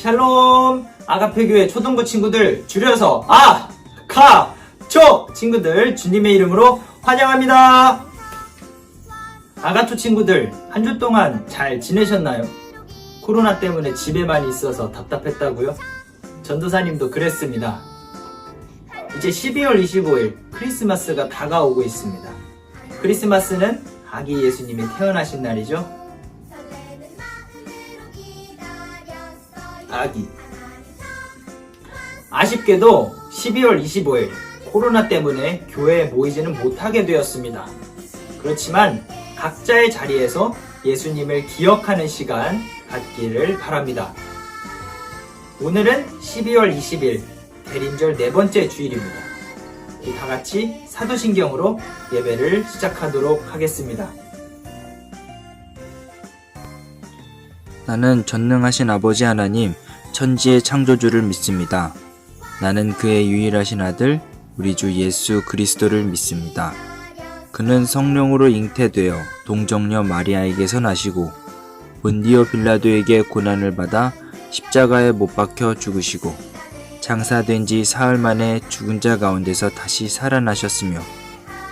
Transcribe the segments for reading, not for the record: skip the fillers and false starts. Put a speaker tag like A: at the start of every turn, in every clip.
A: 샬롬! 아가페교회 초등부 친구들 줄여서 아가초 친구들 주님의 이름으로 환영합니다. 아가초 친구들 한 주 동안 잘 지내셨나요? 코로나 때문에 집에만 있어서 답답했다고요? 전도사님도 그랬습니다. 이제 12월 25일 크리스마스가 다가오고 있습니다. 크리스마스는 아기 예수님이 태어나신 날이죠. 아기. 아쉽게도 12월 25일 코로나 때문에 교회에 모이지는 못하게 되었습니다. 그렇지만 각자의 자리에서 예수님을 기억하는 시간 갖기를 바랍니다. 오늘은 12월 20일 대림절 네 번째 주일입니다. 우리 다 같이 사도신경으로 예배를 시작하도록 하겠습니다.
B: 나는 전능하신 아버지 하나님, 천지의 창조주를 믿습니다. 나는 그의 유일하신 아들, 우리 주 예수 그리스도를 믿습니다. 그는 성령으로 잉태되어 동정녀 마리아에게서 나시고 본디오 빌라도에게 고난을 받아 십자가에 못 박혀 죽으시고 장사된 지 사흘 만에 죽은 자 가운데서 다시 살아나셨으며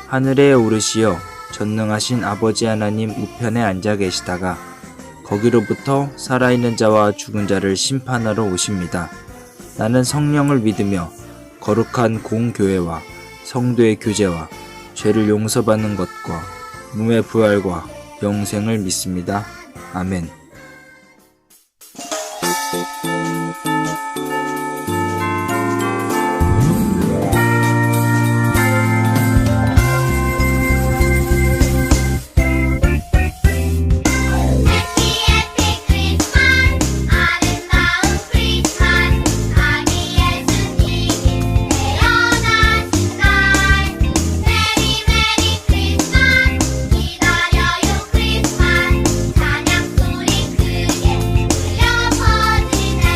B: 하늘에 오르시어 전능하신 아버지 하나님 우편에 앉아 계시다가 거기로부터 살아있는 자와 죽은 자를 심판하러 오십니다. 나는 성령을 믿으며 거룩한 공교회와 성도의 교제와 죄를 용서받는 것과 몸의 부활과 영생을 믿습니다. 아멘.
C: 기다려요 크리스마스 찬양 소리 크게 울려 퍼지네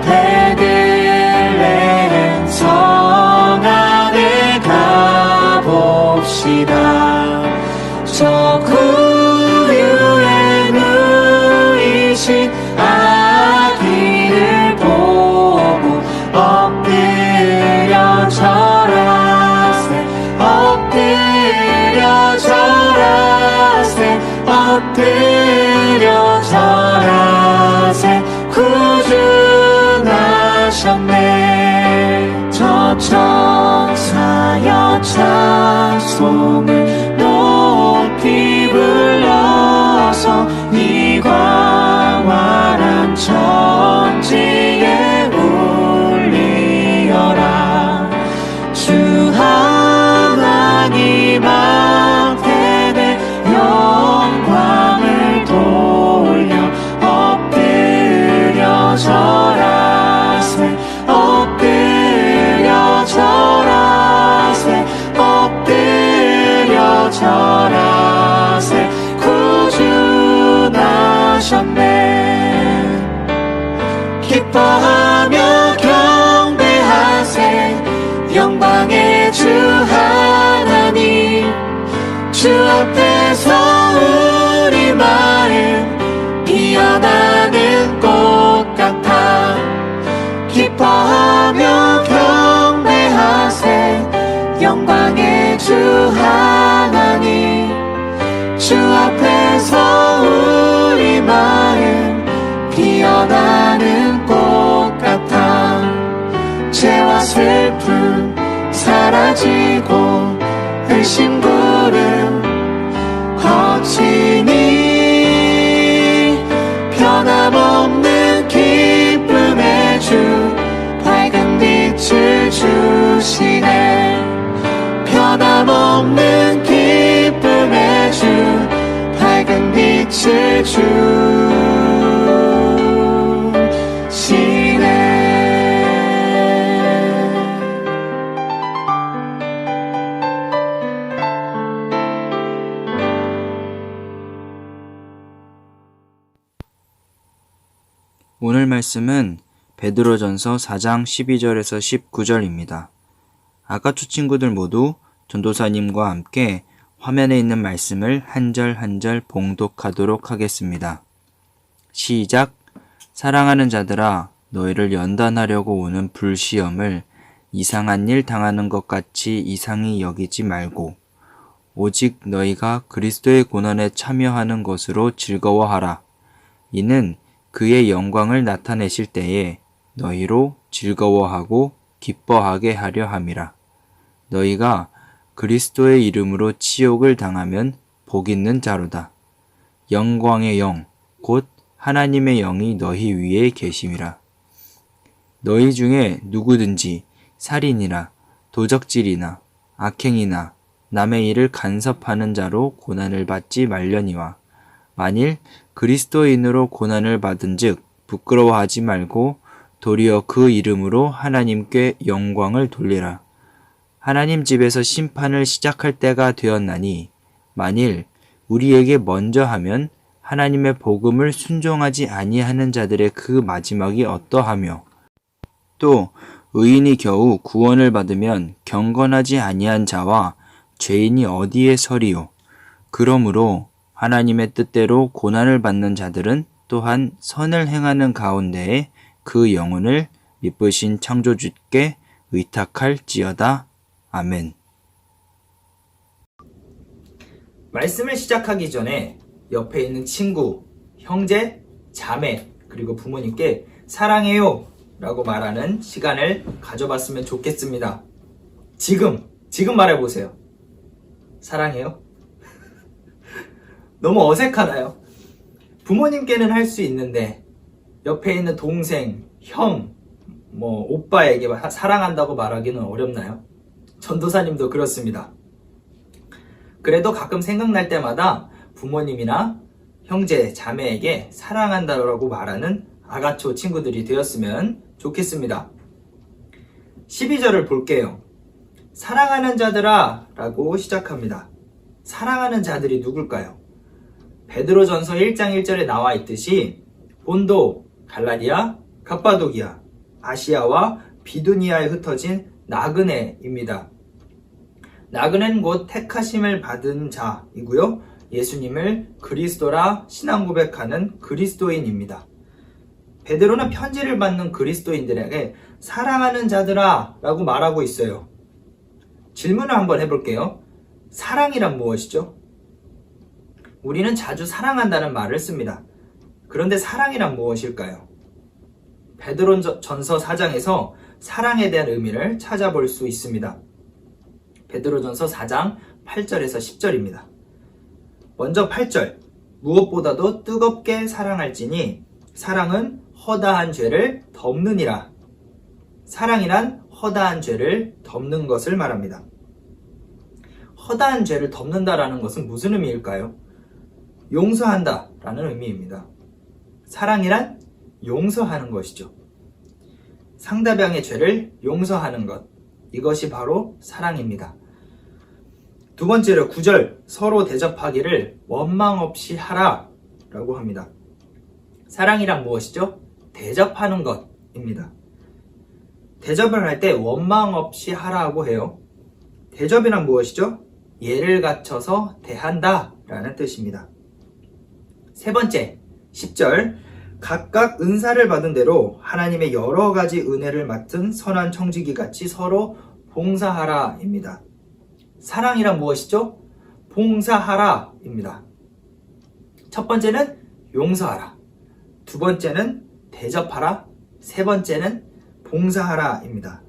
C: 베들레헴 성 안에 가봅시다. 저 구유에 누이신 아기를 보고 엎드려 절하세 엎드려 절하세 엎드려 절하세 구주 나셨네. 저 천사여 찬송을 높이 불러서 이 광활한 천지에 울리어라. 주 하나님 앞에 영광을 돌려 엎드려 절하세 엎드려 절하세 엎드려 절하세 구주 나셨네. 기뻐하며 경배하세 영광의 주 하나님. 주 앞에서 우리 마음 피어나는 꽃 같아. 기뻐하며 경배하세 영광의 주 하나님. 주 앞에서 우리 마음 피어나는 꽃 같아. 죄와 슬픔 사라지고 의심구름 거치니 변함없는 기쁨의 주 밝은 빛을 주시네. 변함없는 기쁨의 주 밝은 빛을 주시네.
B: 오늘 말씀은 베드로전서 4장 12절에서 19절입니다. 아가초 친구들 모두 전도사님과 함께 화면에 있는 말씀을 한 절 한 절 봉독하도록 하겠습니다. 시작. 사랑하는 자들아, 너희를 연단하려고 오는 불시험을 이상한 일 당하는 것 같이 이상히 여기지 말고 오직 너희가 그리스도의 고난에 참여하는 것으로 즐거워하라. 이는 그의 영광을 나타내실 때에 너희로 즐거워하고 기뻐하게 하려 함이라. 너희가 그리스도의 이름으로 치욕을 당하면 복 있는 자로다. 영광의 영, 곧 하나님의 영이 너희 위에 계심이라. 너희 중에 누구든지 살인이나 도적질이나 악행이나 남의 일을 간섭하는 자로 고난을 받지 말려니와 만일 그리스도인으로 고난을 받은 즉 부끄러워하지 말고 도리어 그 이름으로 하나님께 영광을 돌리라. 하나님 집에서 심판을 시작할 때가 되었나니 만일 우리에게 먼저 하면 하나님의 복음을 순종하지 아니하는 자들의 그 마지막이 어떠하며 또 의인이 겨우 구원을 받으면 경건하지 아니한 자와 죄인이 어디에 서리요. 그러므로 하나님의 뜻대로 고난을 받는 자들은 또한 선을 행하는 가운데에 그 영혼을 미쁘신 창조주께 의탁할지어다. 아멘.
A: 말씀을 시작하기 전에 옆에 있는 친구, 형제, 자매, 그리고 부모님께 사랑해요 라고 말하는 시간을 가져봤으면 좋겠습니다. 지금 말해보세요. 사랑해요? 너무 어색하나요? 부모님께는 할 수 있는데 옆에 있는 동생, 형, 오빠에게 사랑한다고 말하기는 어렵나요? 전도사님도 그렇습니다. 그래도 가끔 생각날 때마다 부모님이나 형제, 자매에게 사랑한다고 말하는 아가초 친구들이 되었으면 좋겠습니다. 12절을 볼게요. 사랑하는 자들아 라고 시작합니다. 사랑하는 자들이 누굴까요? 베드로전서 1장 1절에 나와 있듯이 본도, 갈라디아, 갑바도기아, 아시아와 비두니아에 흩어진 나그네입니다. 나그네는 곧 택하심을 받은 자이고요. 예수님을 그리스도라 신앙 고백하는 그리스도인입니다. 베드로는 편지를 받는 그리스도인들에게 사랑하는 자들아 라고 말하고 있어요. 질문을 한번 해볼게요. 사랑이란 무엇이죠? 우리는 자주 사랑한다는 말을 씁니다. 그런데 사랑이란 무엇일까요? 베드로전서 4장에서 사랑에 대한 의미를 찾아볼 수 있습니다. 베드로전서 4장 8절에서 10절입니다. 먼저 8절, 무엇보다도 뜨겁게 사랑할지니 사랑은 허다한 죄를 덮느니라. 사랑이란 허다한 죄를 덮는 것을 말합니다. 허다한 죄를 덮는다라는 것은 무슨 의미일까요? 용서한다 라는 의미입니다. 사랑이란 용서하는 것이죠. 상대방의 죄를 용서하는 것, 이것이 바로 사랑입니다. 두 번째로 9절, 서로 대접하기를 원망 없이 하라 라고 합니다. 사랑이란 무엇이죠? 대접하는 것입니다. 대접을 할 때 원망 없이 하라고 해요. 대접이란 무엇이죠? 예를 갖춰서 대한다 라는 뜻입니다. 세 번째, 10절, 각각 은사를 받은 대로 하나님의 여러 가지 은혜를 맡은 선한 청지기 같이 서로 봉사하라 입니다. 사랑이란 무엇이죠? 봉사하라 입니다. 첫 번째는 용서하라, 두 번째는 대접하라, 세 번째는 봉사하라 입니다.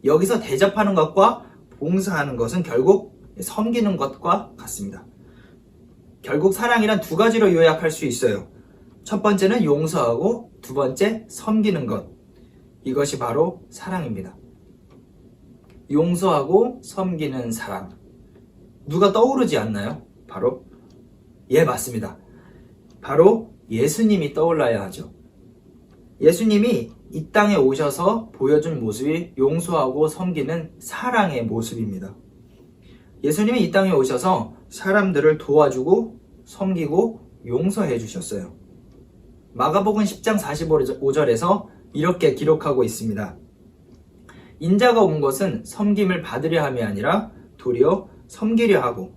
A: 여기서 대접하는 것과 봉사하는 것은 결국 섬기는 것과 같습니다. 결국 사랑이란 두 가지로 요약할 수 있어요. 첫 번째는 용서하고 두 번째 섬기는 것. 이것이 바로 사랑입니다. 용서하고 섬기는 사랑. 누가 떠오르지 않나요? 바로? 예, 맞습니다. 바로 예수님이 떠올라야 하죠. 예수님이 이 땅에 오셔서 보여준 모습이 용서하고 섬기는 사랑의 모습입니다. 예수님이 이 땅에 오셔서 사람들을 도와주고 섬기고 용서해 주셨어요. 마가복음 10장 45절에서 이렇게 기록하고 있습니다. 인자가 온 것은 섬김을 받으려 함이 아니라 도리어 섬기려 하고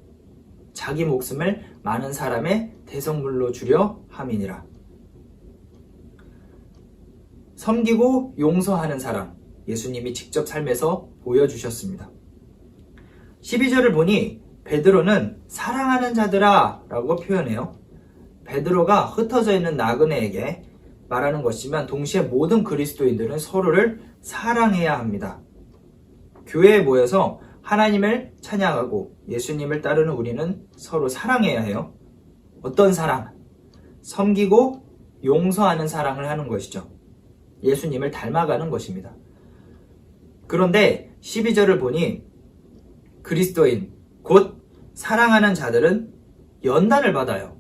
A: 자기 목숨을 많은 사람의 대성물로 주려 함이니라. 섬기고 용서하는 사랑, 예수님이 직접 삶에서 보여주셨습니다. 12절을 보니 베드로는 사랑하는 자들아 라고 표현해요. 베드로가 흩어져 있는 나그네에게 말하는 것이지만 동시에 모든 그리스도인들은 서로를 사랑해야 합니다. 교회에 모여서 하나님을 찬양하고 예수님을 따르는 우리는 서로 사랑해야 해요. 어떤 사랑? 섬기고 용서하는 사랑을 하는 것이죠. 예수님을 닮아가는 것입니다. 그런데 12절을 보니 그리스도인, 곧 사랑하는 자들은 연단을 받아요.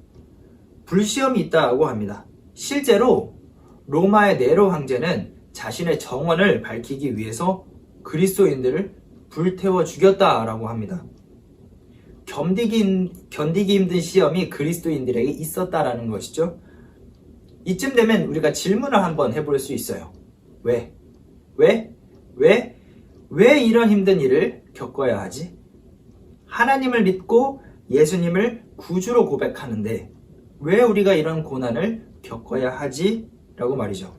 A: 불시험이 있다고 합니다. 실제로 로마의 네로 황제는 자신의 정원을 밝히기 위해서 그리스도인들을 불태워 죽였다라고 합니다. 견디기 힘든 시험이 그리스도인들에게 있었다라는 것이죠. 이쯤 되면 우리가 질문을 한번 해볼 수 있어요. 왜 이런 힘든 일을 겪어야 하지? 하나님을 믿고 예수님을 구주로 고백하는데 왜 우리가 이런 고난을 겪어야 하지? 라고 말이죠.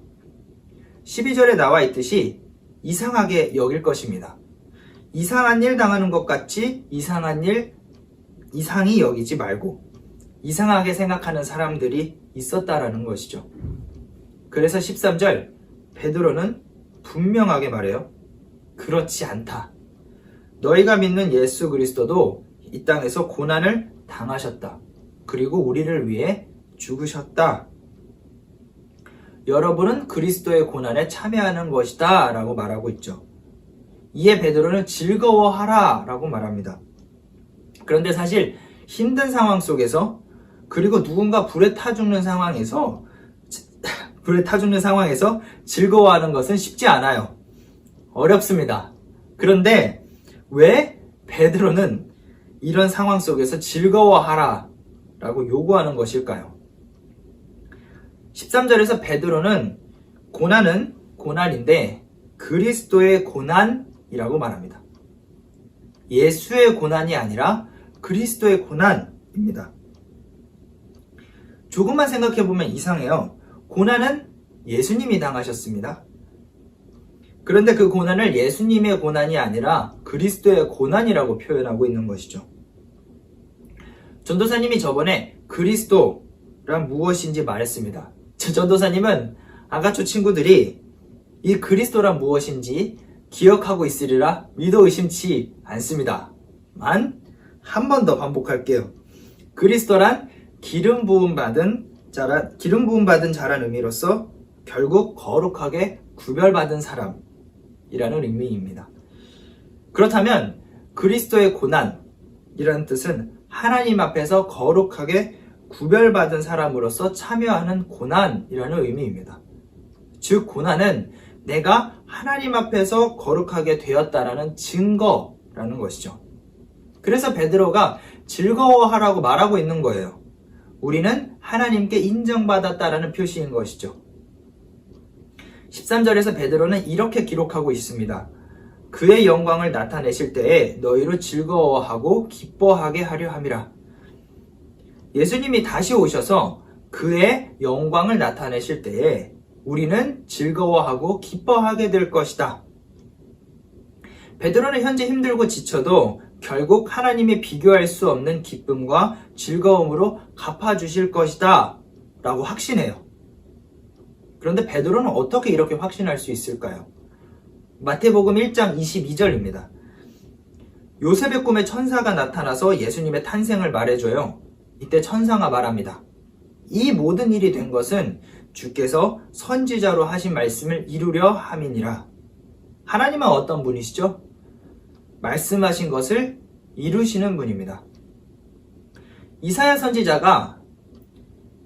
A: 12절에 나와 있듯이 이상하게 여길 것입니다. 이상한 일 당하는 것 같이 이상히 여기지 말고 이상하게 생각하는 사람들이 있었다라는 것이죠. 그래서 13절, 베드로는 분명하게 말해요. 그렇지 않다. 너희가 믿는 예수 그리스도도 이 땅에서 고난을 당하셨다. 그리고 우리를 위해 죽으셨다. 여러분은 그리스도의 고난에 참여하는 것이다 라고 말하고 있죠. 이에 베드로는 즐거워하라 라고 말합니다. 그런데 사실 힘든 상황 속에서, 그리고 누군가 불에 타 죽는 상황에서 즐거워하는 것은 쉽지 않아요. 어렵습니다. 그런데 왜 베드로는 이런 상황 속에서 즐거워하라 라고 요구하는 것일까요? 13절에서 베드로는 고난은 고난인데 그리스도의 고난이라고 말합니다. 예수의 고난이 아니라 그리스도의 고난입니다. 조금만 생각해보면 이상해요. 고난은 예수님이 당하셨습니다. 그런데 그 고난을 예수님의 고난이 아니라 그리스도의 고난이라고 표현하고 있는 것이죠. 전도사님이 저번에 그리스도란 무엇인지 말했습니다. 전도사님은 아가초 친구들이 이 그리스도란 무엇인지 기억하고 있으리라 믿어 의심치 않습니다. 한 번 더 반복할게요. 그리스도란 기름 부음 받은 자란 의미로서 결국 거룩하게 구별받은 사람이라는 의미입니다. 그렇다면 그리스도의 고난이라는 뜻은 하나님 앞에서 거룩하게 구별받은 사람으로서 참여하는 고난이라는 의미입니다. 즉 고난은 내가 하나님 앞에서 거룩하게 되었다라는 증거라는 것이죠. 그래서 베드로가 즐거워하라고 말하고 있는 거예요. 우리는 하나님께 인정받았다라는 표시인 것이죠. 13절에서 베드로는 이렇게 기록하고 있습니다. 그의 영광을 나타내실 때에 너희로 즐거워하고 기뻐하게 하려 함이라. 예수님이 다시 오셔서 그의 영광을 나타내실 때에 우리는 즐거워하고 기뻐하게 될 것이다. 베드로는 현재 힘들고 지쳐도 결국 하나님이 비교할 수 없는 기쁨과 즐거움으로 갚아주실 것이다 라고 확신해요. 그런데 베드로는 어떻게 이렇게 확신할 수 있을까요? 마태복음 1장 22절입니다. 요셉의 꿈에 천사가 나타나서 예수님의 탄생을 말해줘요. 이때 천사가 말합니다. 이 모든 일이 된 것은 주께서 선지자로 하신 말씀을 이루려 함이니라. 하나님은 어떤 분이시죠? 말씀하신 것을 이루시는 분입니다. 이사야 선지자가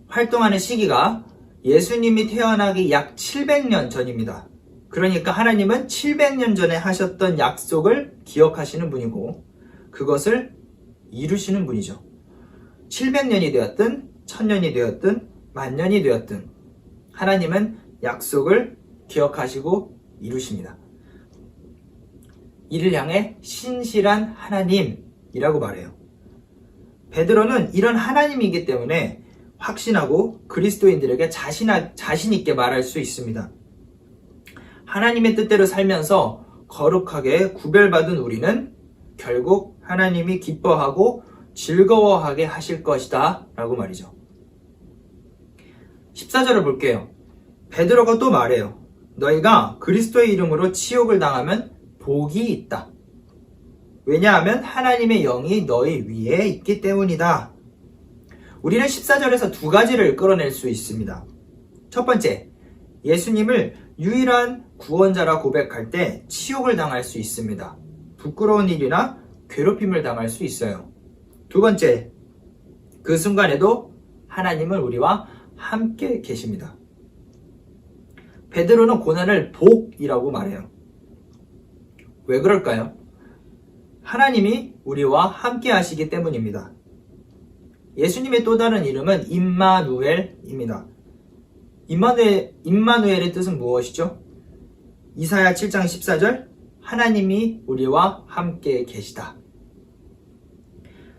A: 활동하는 시기가 예수님이 태어나기 약 700년 전입니다. 그러니까 하나님은 700년 전에 하셨던 약속을 기억하시는 분이고 그것을 이루시는 분이죠. 700년이 되었든 1000년이 되었든 만년이 되었든 하나님은 약속을 기억하시고 이루십니다. 이를 향해 신실한 하나님이라고 말해요. 베드로는 이런 하나님이기 때문에 확신하고 그리스도인들에게 자신 있게 말할 수 있습니다. 하나님의 뜻대로 살면서 거룩하게 구별받은 우리는 결국 하나님이 기뻐하고 즐거워하게 하실 것이다 라고 말이죠. 14절을 볼게요. 베드로가 또 말해요. 너희가 그리스도의 이름으로 치욕을 당하면 복이 있다. 왜냐하면 하나님의 영이 너희 위에 있기 때문이다. 우리는 14절에서 두 가지를 끌어낼 수 있습니다. 첫 번째, 예수님을 유일한 구원자라 고백할 때 치욕을 당할 수 있습니다. 부끄러운 일이나 괴롭힘을 당할 수 있어요. 두 번째, 그 순간에도 하나님은 우리와 함께 계십니다. 베드로는 고난을 복이라고 말해요. 왜 그럴까요? 하나님이 우리와 함께 하시기 때문입니다. 예수님의 또 다른 이름은 임마누엘입니다. 임마누엘의 뜻은 무엇이죠? 이사야 7장 14절 하나님이 우리와 함께 계시다.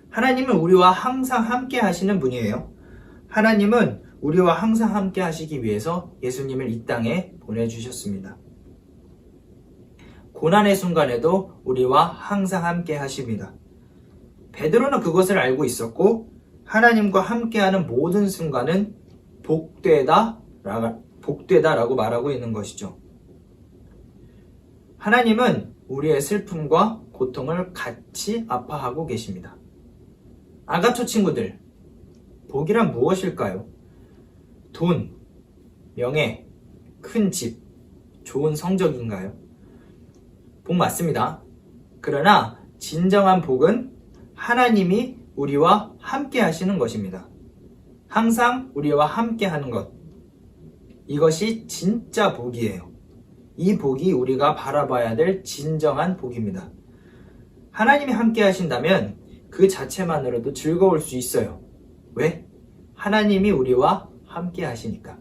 A: 하나님은 우리와 항상 함께 하시는 분이에요. 하나님은 우리와 항상 함께 하시기 위해서 예수님을 이 땅에 보내주셨습니다. 고난의 순간에도 우리와 항상 함께 하십니다. 베드로는 그것을 알고 있었고 하나님과 함께하는 모든 순간은 복되다라고 말하고 있는 것이죠. 하나님은 우리의 슬픔과 고통을 같이 아파하고 계십니다. 아가초 친구들, 복이란 무엇일까요? 돈, 명예, 큰 집, 좋은 성적인가요? 복 맞습니다. 그러나 진정한 복은 하나님이 우리와 함께 하시는 것입니다. 항상 우리와 함께 하는 것. 이것이 진짜 복이에요. 이 복이 우리가 바라봐야 될 진정한 복입니다. 하나님이 함께 하신다면 그 자체만으로도 즐거울 수 있어요. 왜? 하나님이 우리와 함께 하시니까.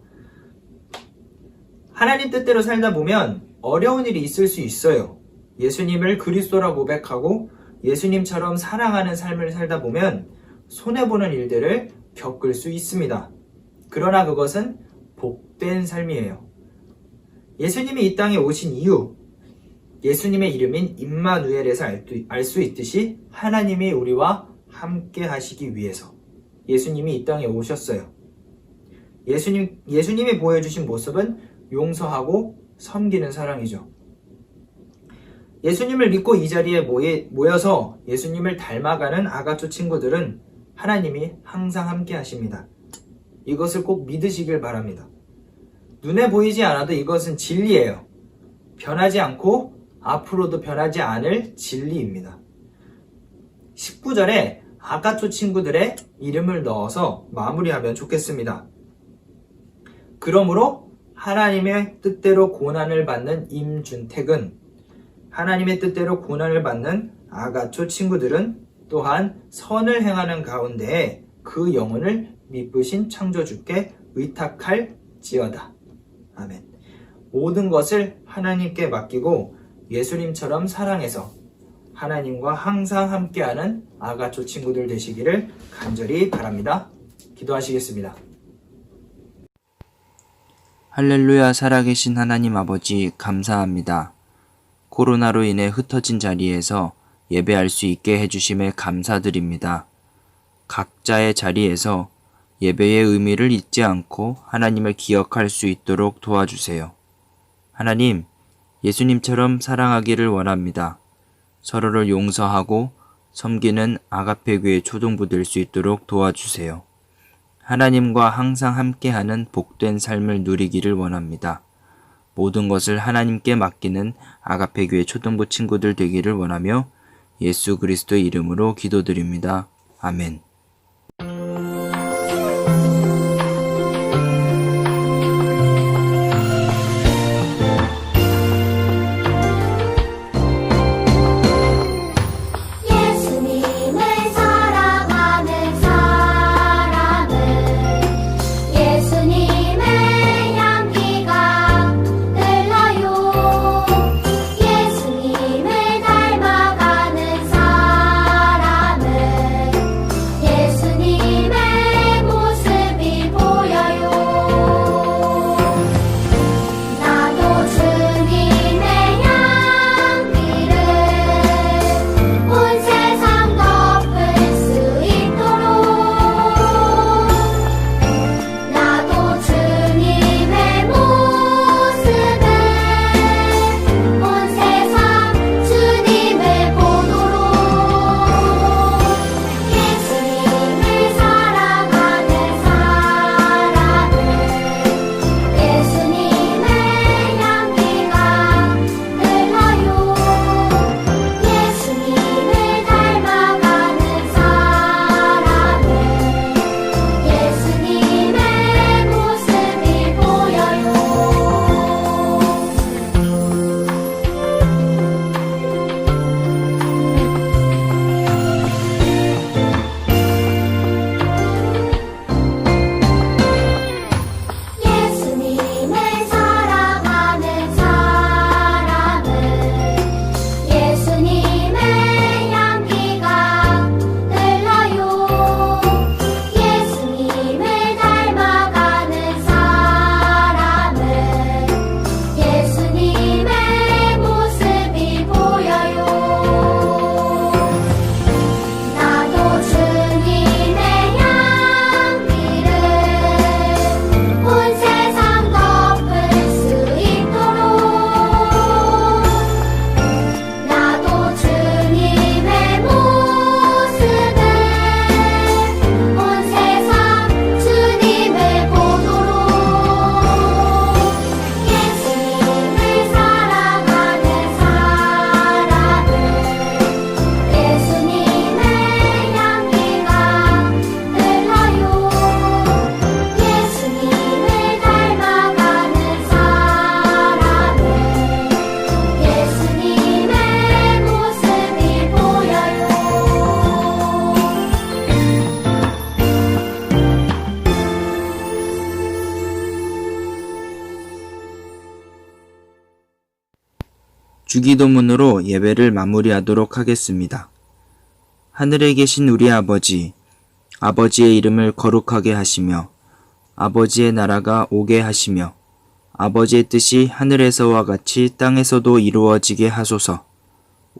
A: 하나님 뜻대로 살다 보면 어려운 일이 있을 수 있어요. 예수님을 그리스도라 고백하고 예수님처럼 사랑하는 삶을 살다 보면 손해보는 일들을 겪을 수 있습니다. 그러나 그것은 복된 삶이에요. 예수님이 이 땅에 오신 이유, 예수님의 이름인 임마누엘에서 알 수 있듯이 하나님이 우리와 함께 하시기 위해서 예수님이 이 땅에 오셨어요. 예수님이 보여주신 모습은 용서하고 섬기는 사랑이죠. 예수님을 믿고 이 자리에 모여서 예수님을 닮아가는 아가초 친구들은 하나님이 항상 함께 하십니다. 이것을 꼭 믿으시길 바랍니다. 눈에 보이지 않아도 이것은 진리예요. 변하지 않고 앞으로도 변하지 않을 진리입니다. 19절에 아가초 친구들의 이름을 넣어서 마무리하면 좋겠습니다. 그러므로 하나님의 뜻대로 고난을 받는 임준택은, 하나님의 뜻대로 고난을 받는 아가초 친구들은 또한 선을 행하는 가운데 그 영혼을 미쁘신 창조주께 의탁할지어다. 아멘. 모든 것을 하나님께 맡기고 예수님처럼 사랑해서 하나님과 항상 함께하는 아가초 친구들 되시기를 간절히 바랍니다. 기도하시겠습니다.
B: 할렐루야. 살아계신 하나님 아버지 감사합니다. 코로나로 인해 흩어진 자리에서 예배할 수 있게 해주심에 감사드립니다. 각자의 자리에서 예배의 의미를 잊지 않고 하나님을 기억할 수 있도록 도와주세요. 하나님, 예수님처럼 사랑하기를 원합니다. 서로를 용서하고 섬기는 아가페 교회 초동부 될 수 있도록 도와주세요. 하나님과 항상 함께하는 복된 삶을 누리기를 원합니다. 모든 것을 하나님께 맡기는 아가페 교회 초등부 친구들 되기를 원하며 예수 그리스도의 이름으로 기도드립니다. 아멘. 주기도문으로 예배를 마무리하도록 하겠습니다. 하늘에 계신 우리 아버지, 아버지의 이름을 거룩하게 하시며 아버지의 나라가 오게 하시며 아버지의 뜻이 하늘에서와 같이 땅에서도 이루어지게 하소서.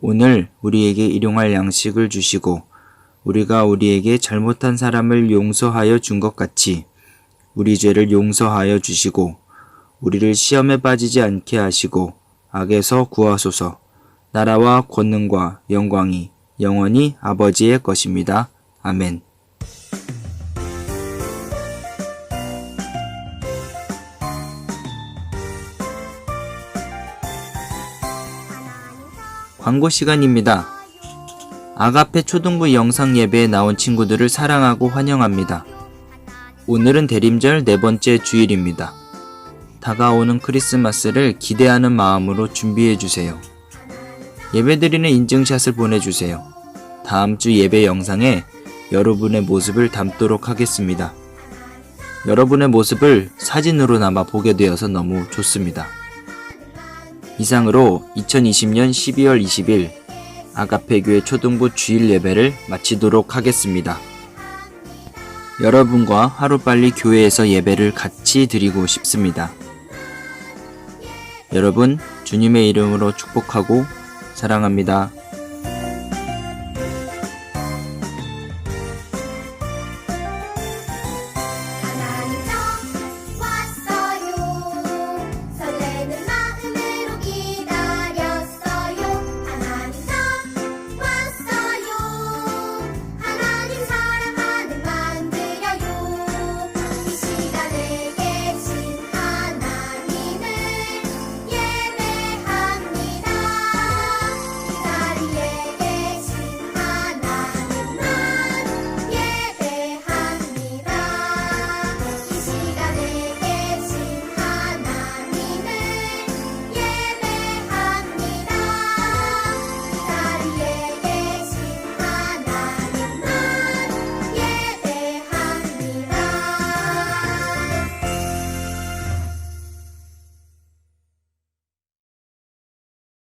B: 오늘 우리에게 일용할 양식을 주시고 우리가 우리에게 잘못한 사람을 용서하여 준 것 같이 우리 죄를 용서하여 주시고 우리를 시험에 빠지지 않게 하시고 악에서 구하소서. 나라와 권능과 영광이 영원히 아버지의 것입니다. 아멘. 광고 시간입니다. 아가페 초등부 영상 예배에 나온 친구들을 사랑하고 환영합니다. 오늘은 대림절 네 번째 주일입니다. 다가오는 크리스마스를 기대하는 마음으로 준비해주세요. 예배드리는 인증샷을 보내주세요. 다음 주 예배 영상에 여러분의 모습을 담도록 하겠습니다. 여러분의 모습을 사진으로나마 보게 되어서 너무 좋습니다. 이상으로 2020년 12월 20일 아가페 교회 초등부 주일 예배를 마치도록 하겠습니다. 여러분과 하루빨리 교회에서 예배를 같이 드리고 싶습니다. 여러분, 주님의 이름으로 축복하고 사랑합니다.